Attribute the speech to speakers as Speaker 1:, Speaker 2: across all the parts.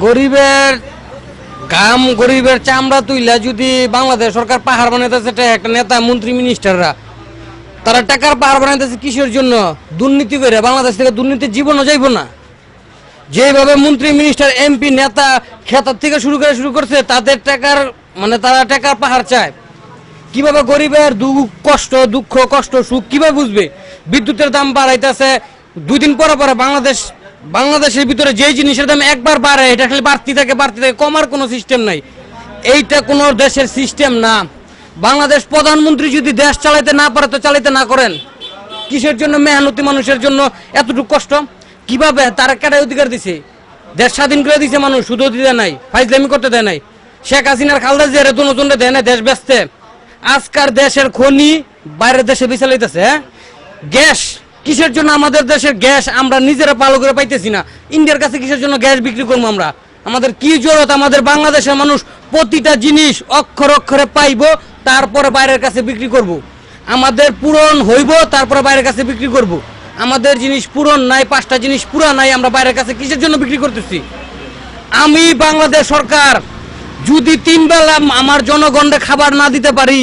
Speaker 1: গরিবের গাম গরিবের চামড়া তুইলা যদি বাংলাদেশ সরকার পাহাড় বানাইতেছে, একটা নেতা মন্ত্রী মিনিস্টাররা তারা টাকার পাহাড় বানাইতেছে কিসের জন্য? দুর্নীতি করে। বাংলাদেশ থেকে দুর্নীতির জীবনও যাইব না। যেভাবে মন্ত্রী মিনিস্টার এমপি নেতা খেতার থেকে শুরু করছে, তাদের টাকার তারা টাকার পাহাড় চায়। কিভাবে গরিবের দুঃখ কষ্ট সুখ কিভাবে বুঝবে? বিদ্যুতের দাম বাড়াইতেছে, 2 দিন পরে বাংলাদেশের ভিতরে যে জিনিসের দাম একবার বাড়ে, এটা খালি বাড়তি থাকে, কমার কোনো সিস্টেম নাই। এইটা কোনো দেশের সিস্টেম না। বাংলাদেশ প্রধানমন্ত্রী যদি দেশ চালাইতে না পারে তো চালাইতে না করেন। কিসের জন্য মেহনতি মানুষের জন্য এতটুকু কষ্ট? কিভাবে তারা কেটাই অধিকার দিছে? দেশ স্বাধীন করে দিছে মানুষ, শুধু দিতে নাই, ফাইজলামি করতে দেয় নাই। শেখ হাসিনার খালদা জিয়ারে দুজনে দেয় না দেশ বেচতে। আজকার দেশের খনি বাইরের দেশে বিছালাইতেছে। গ্যাস কিসের জন্য? আমাদের দেশের গ্যাস আমরা নিজেরা ভালো করে পাইতেছি না। ইন্ডিয়ার কাছে কিসের জন্য গ্যাস বিক্রি করবো আমরা? আমাদের কি জরুরত? আমাদের বাংলাদেশের মানুষ প্রতিটা জিনিস অক্ষরে পাইবো, তারপরে বাইরের কাছে বিক্রি করব। আমাদের পূরণ হইব, তারপরে বাইরের কাছে বিক্রি করব। আমাদের জিনিস পূরণ নাই, 5টা জিনিস পুরা নাই, আমরা বাইরের কাছে কিসের জন্য বিক্রি করতেছি? আমি বাংলাদেশ সরকার যদি 3 বেলা আমার জনগণকে খাবার না দিতে পারি,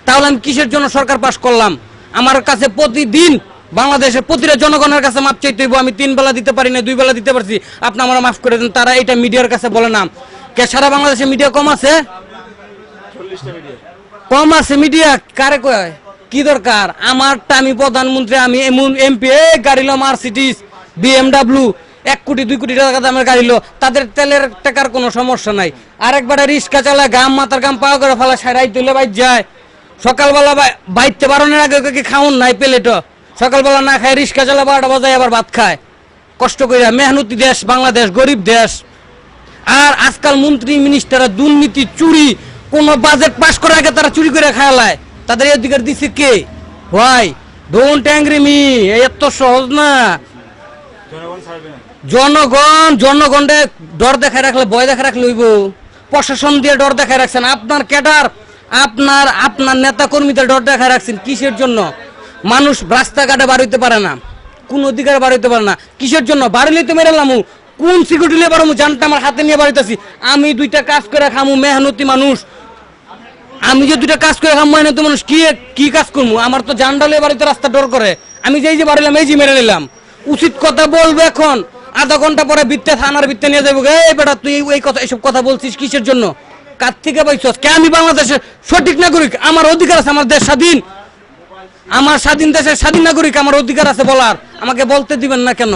Speaker 1: তাহলে আমি কিসের জন্য সরকার পাশ করলাম? আমার কাছে প্রতিদিন বাংলাদেশের প্রতিটা জনগণের কাছে মাপ চাইতে হইব। আমি 3 বেলা দিতে পারি না, 2 বেলা দিতে পারছি, আপনি আমার মাফ করে দেন। তারা এটা মিডিয়ার কাছে বলে না। কে সারা বাংলাদেশে মিডিয়া কম আছে? কম আছে মিডিয়া। কারে কয়? কি দরকার আমারটা? আমি প্রধানমন্ত্রী, আমি এমপি, গাড়িলো মার্সিডিজ BMW 1 কোটি 2 কোটি টাকা দামের গাড়িলো, তাদের তেলের টাকার কোনো সমস্যা নাই। আরেকবারে রিক্সা চালায় মাথার গাম পাওয়া করে ফেলা, সারাই তুলে বাইর যায়। সকালবেলা বাইতে বারণের আগে কি খাওন নাই প্লেটও? সকালবেলা না খায় রিক্সা চালায় 12টা বাজায় আবার ভাত খায় কষ্ট করে। মেহনতি দেশ বাংলাদেশ, গরিব দেশ। আর আজকাল মন্ত্রী মিনিস্টাররা দুর্নীতি চুরি, কোন বাজেট পাস করার আগে তারা চুরি করে খায়ালায়। তাদের অধিকার দিচ্ছে কে? ভাই ডোন্ট অ্যাংরি মি, এত সহজ না। জনগণে ডর দেখায় রাখলে, ভয় দেখায় রাখলে হইব? প্রশাসন দিয়ে ডর দেখায় রাখছেন, আপনার ক্যাডার আপনার নেতা কর্মীদের ডর দেখায় রাখছেন। কিসের জন্য? মানুষ রাস্তাঘাটে বার হইতে পারে না, কোন অধিকার বার হইতে পারে না। কিসের জন্য? বাড়িলে তো মেরালামু, কোন সিকিউরিটি নিয়ে বাড়ামু? জানটা আমার হাতে নিয়ে বাড়িতেছি। আমি 2টা কাজ করে খামু, মেহনতি মানুষ। আমি যে 2টা কাজ করে খামু, মেহনতি মানুষ কি কাজ করবো? আমার তো জানডালে বাড়িতে রাস্তা ডর করে। আমি যে বাড়িলাম, এই যে মেরে নিলাম। উচিত কথা বলবে। এখন আধা ঘন্টা পরে থানার ভিত্তে নিয়ে যাবো। এই বেটা তুই এইসব কথা বলছিস কিসের জন্য? কার থেকে পাইছস? কে? আমি বাংলাদেশের সঠিক নাগরিক, আমার অধিকার আছে, আমার দেশ স্বাধীন, আমার স্বাধীন দেশের স্বাধীন নাগরিক, আমার অধিকার আছে বলার। আমাকে বলতে দিবেন না কেন?